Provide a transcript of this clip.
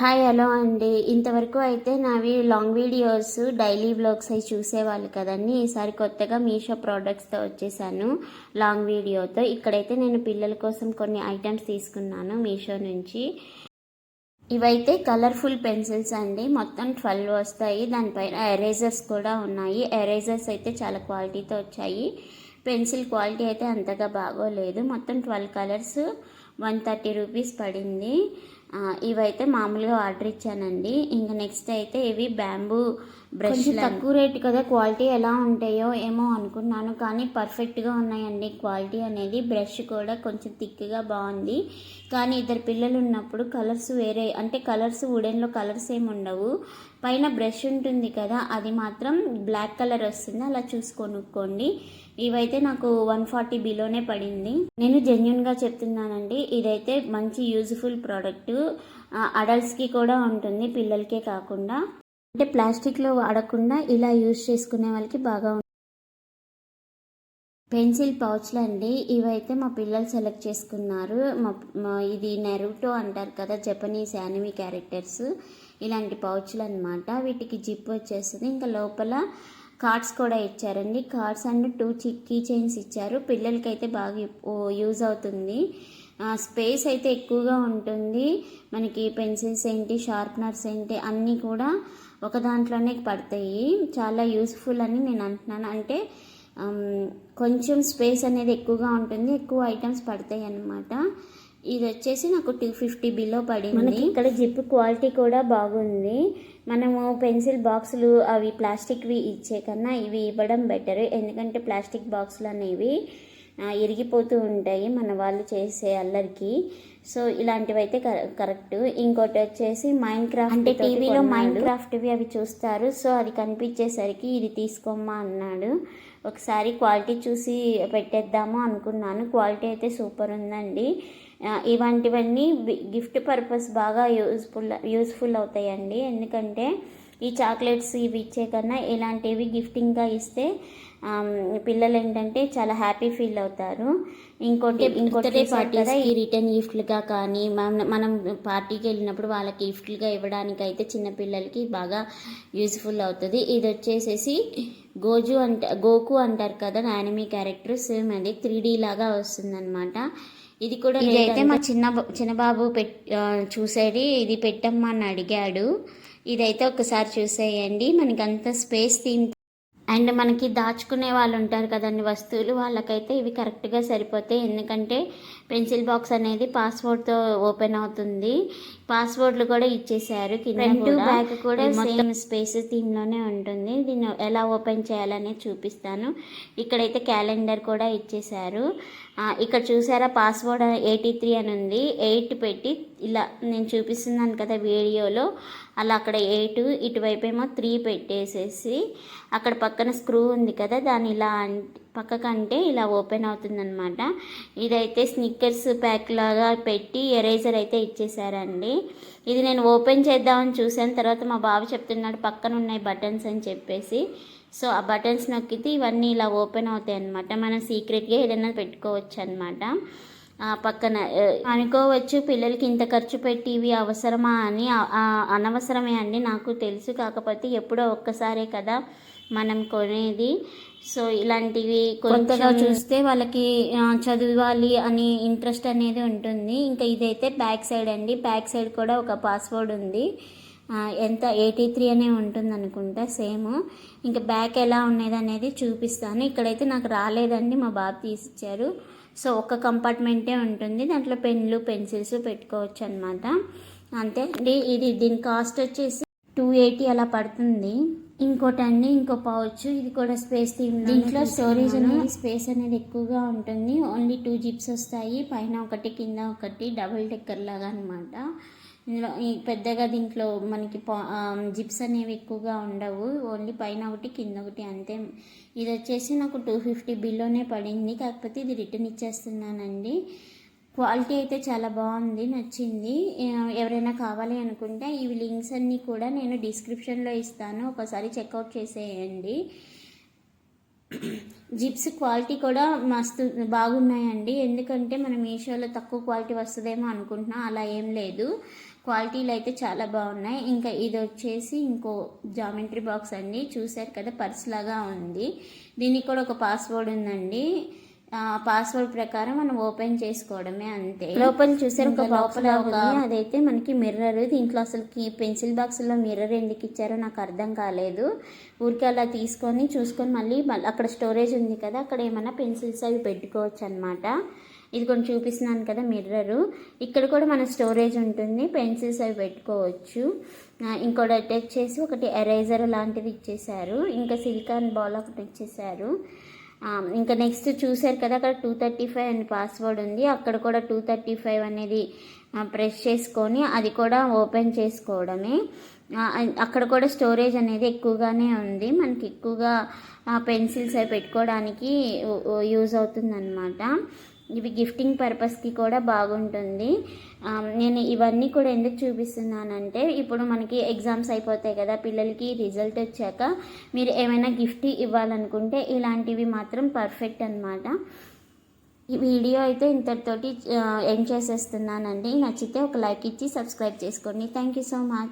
Hi hello అండి. ఇంతవరకు అయితే నావి లాంగ్ వీడియోస్ డైలీ వ్లాగ్స్ అవి చూసేవాళ్ళు కదండి. ఈసారి కొత్తగా మీషో ప్రోడక్ట్స్తో వచ్చేసాను లాంగ్ వీడియోతో. ఇక్కడైతే నేను పిల్లల కోసం కొన్ని ఐటమ్స్ తీసుకున్నాను మీషో నుంచి. ఇవైతే కలర్ఫుల్ పెన్సిల్స్ అండి, మొత్తం 12 వస్తాయి. దానిపైన ఎరేజర్స్ కూడా ఉన్నాయి. ఎరేజర్స్ అయితే చాలా క్వాలిటీతో వచ్చాయి. పెన్సిల్ క్వాలిటీ అయితే అంతగా బాగోలేదు. మొత్తం 12 కలర్స్ 130 రూపీస్ పడింది. ఇవైతే మామూలుగా ఆర్డర్ ఇచ్చానండి. ఇంకా నెక్స్ట్ అయితే ఇవి బ్యాంబూ బ్రష్. తక్కువ రేట్ కదా, క్వాలిటీ ఎలా ఉంటాయో ఏమో అనుకున్నాను, కానీ పర్ఫెక్ట్గా ఉన్నాయండి క్వాలిటీ అనేది. బ్రష్ కూడా కొంచెం థిక్గా బాగుంది. కానీ ఇద్దరు పిల్లలు ఉన్నప్పుడు కలర్స్ వేరే, అంటే కలర్స్ వుడెన్లో కలర్స్ ఏమి ఉండవు. పైన బ్రష్ ఉంటుంది కదా, అది మాత్రం బ్లాక్ కలర్ వస్తుంది. అలా చూసి కొనుక్కోండి. ఇవైతే నాకు 140 బిలోనే పడింది. నేను జెన్యున్గా చెప్తున్నానండి, ఇదైతే మంచి యూజ్ఫుల్ ప్రోడక్ట్. అడల్ట్స్కి కూడా ఉంటుంది, పిల్లలకే కాకుండా. అంటే ప్లాస్టిక్లో వాడకుండా ఇలా యూజ్ చేసుకునే వాళ్ళకి బాగా ఉంటుంది. పెన్సిల్ పౌచ్లు అండి, ఇవైతే మా పిల్లలు సెలెక్ట్ చేసుకున్నారు. ఇది నెరుటో అంటారు కదా, జపనీస్ యానిమీ క్యారెక్టర్స్, ఇలాంటి పౌచ్లు అనమాట. వీటికి జిప్ వచ్చేస్తుంది. ఇంకా లోపల కార్డ్స్ కూడా ఇచ్చారండి. కార్డ్స్ అండ్ 2 కీ చైన్స్ ఇచ్చారు. పిల్లలకైతే బాగా యూజ్ అవుతుంది. స్పేస్ అయితే ఎక్కువగా ఉంటుంది. మనకి పెన్సిల్స్ ఏంటి, షార్ప్నర్స్ ఏంటి, అన్నీ కూడా ఒక దాంట్లోనే పడతాయి. చాలా యూస్ఫుల్ అని నేను అంటున్నాను. అంటే కొంచెం స్పేస్ అనేది ఎక్కువగా ఉంటుంది, ఎక్కువ ఐటమ్స్ పడతాయి అన్నమాట. ఇది వచ్చేసి నాకు 250 బిలో పడింది. మనకి ఇక్కడ జిప్ క్వాలిటీ కూడా బాగుంది. మనము పెన్సిల్ బాక్సులు అవి ప్లాస్టిక్వి ఇచ్చే కన్నా ఇవి ఇవ్వడం బెటర్. ఎందుకంటే ప్లాస్టిక్ బాక్సులు అనేవి ఇరిగిపోతూ ఉంటాయి మన వాళ్ళు చేసే అల్లరికి. సో ఇలాంటివి అయితే కరెక్ట్. ఇంకోటి వచ్చేసి మైండ్ క్రాఫ్ట్, అంటే టీవీలో మైండ్ క్రాఫ్ట్వి అవి చూస్తారు. సో అది కనిపించేసరికి ఇది తీసుకోమ్మా అన్నాడు. ఒకసారి క్వాలిటీ చూసి పెట్టేద్దాము అనుకున్నాను. క్వాలిటీ అయితే సూపర్ ఉందండి. ఇలాంటివన్నీ గిఫ్ట్ పర్పస్ బాగా యూస్ఫుల్ అవుతాయండి. ఎందుకంటే ఈ చాక్లెట్స్ ఇవి ఇచ్చే కన్నా ఇలాంటివి గిఫ్టింగ్గా ఇస్తే పిల్లలు ఏంటంటే చాలా హ్యాపీ ఫీల్ అవుతారు. ఇంకోటి పార్టీస్ ఈ రిటర్న్ గిఫ్ట్లుగా కానీ మనం పార్టీకి వెళ్ళినప్పుడు వాళ్ళకి గిఫ్ట్లుగా ఇవ్వడానికి అయితే చిన్నపిల్లలకి బాగా యూజ్ఫుల్ అవుతుంది. ఇది వచ్చేసేసి గోకు అంటారు కదా, యానిమీ క్యారెక్టర్, సేమ్ అది 3D లాగా వస్తుందన్నమాట. ఇది కూడా ఇదైతే మా చిన్నబాబు చూసేది, ఇది పెట్టమ్మా అని అడిగాడు. ఇదైతే ఒకసారి చూసేయండి. మనకి అంత స్పేస్ అండ్ మనకి దాచుకునే వాళ్ళు ఉంటారు కదండి వస్తువులు, వాళ్ళకైతే ఇవి కరెక్ట్గా సరిపోతాయి. ఎందుకంటే పెన్సిల్ బాక్స్ అనేది పాస్వర్డ్తో ఓపెన్ అవుతుంది. పాస్వర్డ్లు కూడా ఇచ్చేసారు. ఫ్రంట్ బ్యాక్ కూడా సేమ్ స్పేస్ థీమ్లోనే ఉంటుంది. దీన్ని ఎలా ఓపెన్ చేయాలనేది చూపిస్తాను. ఇక్కడైతే క్యాలెండర్ కూడా ఇచ్చేసారు. ఇక్కడ చూసారా, పాస్వర్డ్ 83 అని ఉంది. 8 పెట్టి ఇలా నేను చూపిస్తున్నాను కదా వీడియోలో, అలా అక్కడ 8, ఇటువైపు ఏమో 3 పెట్టేసేసి అక్కడ పక్కన స్క్రూ ఉంది కదా, దాన్ని ఇలా పక్కకంటే ఇలా ఓపెన్ అవుతుందన్నమాట. ఇదైతే స్నిక్కర్స్ ప్యాక్ లాగా పెట్టి ఎరేజర్ అయితే ఇచ్చేసారండి. ఇది నేను ఓపెన్ చేద్దామని చూసాను. తర్వాత మా బాబు చెప్తున్నాడు పక్కన ఉన్నాయి బటన్స్ అని చెప్పేసి. సో ఆ బటన్స్ నొక్కితే ఇవన్నీ ఇలా ఓపెన్ అవుతాయి అన్నమాట. మనం సీక్రెట్గా ఏదైనా పెట్టుకోవచ్చు అనమాట. పక్కన అనుకోవచ్చు పిల్లలకి ఇంత ఖర్చు పెట్టి ఇవి అవసరమా అని. అనవసరమే అండి, నాకు తెలుసు. కాకపోతే ఎప్పుడో ఒక్కసారే కదా మనం కొనేది. సో ఇలాంటివి కొత్తగా చూస్తే వాళ్ళకి చదవాలి అని ఇంట్రెస్ట్ అనేది ఉంటుంది. ఇంకా ఇదైతే బ్యాక్ సైడ్ అండి. బ్యాక్ సైడ్ కూడా ఒక పాస్వర్డ్ ఉంది. ఎంత 83 అనే ఉంటుంది అనుకుంటా సేమ్. ఇంకా బ్యాక్ ఎలా ఉండేది అనేది చూపిస్తాను. ఇక్కడైతే నాకు రాలేదండి, మా బాబు తీసిచ్చారు. సో ఒక కంపార్ట్మెంటే ఉంటుంది, దాంట్లో పెన్లు పెన్సిల్స్ పెట్టుకోవచ్చు అనమాట. అంతే అండి. దీని కాస్ట్ వచ్చేసి 280 అలా పడుతుంది. ఇంకోటి అండి, ఇంకో పౌచ్, ఇది కూడా స్పేస్ థీమ్. దీంట్లో స్టోరేజ్ అనేది స్పేస్ అనేది ఎక్కువగా ఉంటుంది. ఓన్లీ 2 జిప్స్ వస్తాయి, పైన ఒకటి కింద ఒకటి, డబుల్ డెక్కర్ లాగా అనమాట. ఇందులో పెద్దగా దీంట్లో మనకి జిప్స్ అనేవి ఎక్కువగా ఉండవు. ఓన్లీ పైన ఒకటి కింద ఒకటి అంతే. ఇది వచ్చేసి నాకు 250 బిల్లోనే పడింది. కాకపోతే ఇది రిటర్న్ ఇచ్చేస్తున్నానండి. క్వాలిటీ అయితే చాలా బాగుంది, నచ్చింది. ఎవరైనా కావాలి అనుకుంటే ఇవి లింక్స్ అన్నీ కూడా నేను డిస్క్రిప్షన్లో ఇస్తాను, ఒకసారి చెక్అవుట్ చేసేయండి. జిప్స్ క్వాలిటీ కూడా మస్తు బాగున్నాయండి. ఎందుకంటే మనం మీషోలో తక్కువ క్వాలిటీ వస్తుందేమో అనుకుంటున్నా, అలా ఏం లేదు. క్వాలిటీలు అయితే చాలా బాగున్నాయి. ఇంకా ఇది వచ్చేసి ఇంకో జామెంట్రీ బాక్స్ అండి, చూసారు కదా పర్స్ లాగా ఉంది. దీనికి కూడా ఒక పాస్వర్డ్ ఉందండి. పాస్వర్డ్ ప్రకారం మనం ఓపెన్ చేసుకోవడమే అంతే. లోపల చూసారు ఒక లోపల అదైతే మనకి మిర్రర్. దీంట్లో అసలుకి పెన్సిల్ బాక్స్లో మిర్రర్ ఎందుకు ఇచ్చారో నాకు అర్థం కాలేదు. ఊరికి అలా తీసుకొని చూసుకొని మళ్ళీ అక్కడ స్టోరేజ్ ఉంది కదా, అక్కడ ఏమైనా పెన్సిల్స్ అవి పెట్టుకోవచ్చు అనమాట. ఇది కొంచెం చూపిస్తున్నాను కదా మిర్రరు. ఇక్కడ కూడా మన స్టోరేజ్ ఉంటుంది, పెన్సిల్స్ అవి పెట్టుకోవచ్చు. ఇంకోటి అటాచ్ చేసి ఒకటి ఎరేజర్ లాంటిది ఇచ్చేసారు. ఇంకా సిలికాన్ బాల్ ఒకటి ఇచ్చేసారు. ఇంకా నెక్స్ట్ చూసారు కదా అక్కడ 235 అని పాస్వర్డ్ ఉంది. అక్కడ కూడా 235 అనేది ప్రెస్ చేసుకొని అది కూడా ఓపెన్ చేసుకోవడమే. అక్కడ కూడా స్టోరేజ్ అనేది ఎక్కువగానే ఉంది. మనకి ఎక్కువగా పెన్సిల్స్ అవి పెట్టుకోవడానికి యూజ్ అవుతుంది అన్నమాట. ఇవి గిఫ్టింగ్ పర్పస్కి కూడా బాగుంటుంది. నేను ఇవన్నీ కూడా ఎందుకు చూపిస్తున్నానంటే, ఇప్పుడు మనకి ఎగ్జామ్స్ అయిపోతాయి కదా, పిల్లలకి రిజల్ట్ వచ్చాక మీరు ఏమైనా గిఫ్ట్ ఇవ్వాలనుకుంటే ఇలాంటివి మాత్రం పర్ఫెక్ట్ అన్నమాట. ఈ వీడియో అయితే ఇంతటితోటి ఎండ్ చేసేస్తున్నానండి. నచ్చితే ఒక లైక్ ఇచ్చి సబ్స్క్రైబ్ చేసుకోండి. Thank you so much.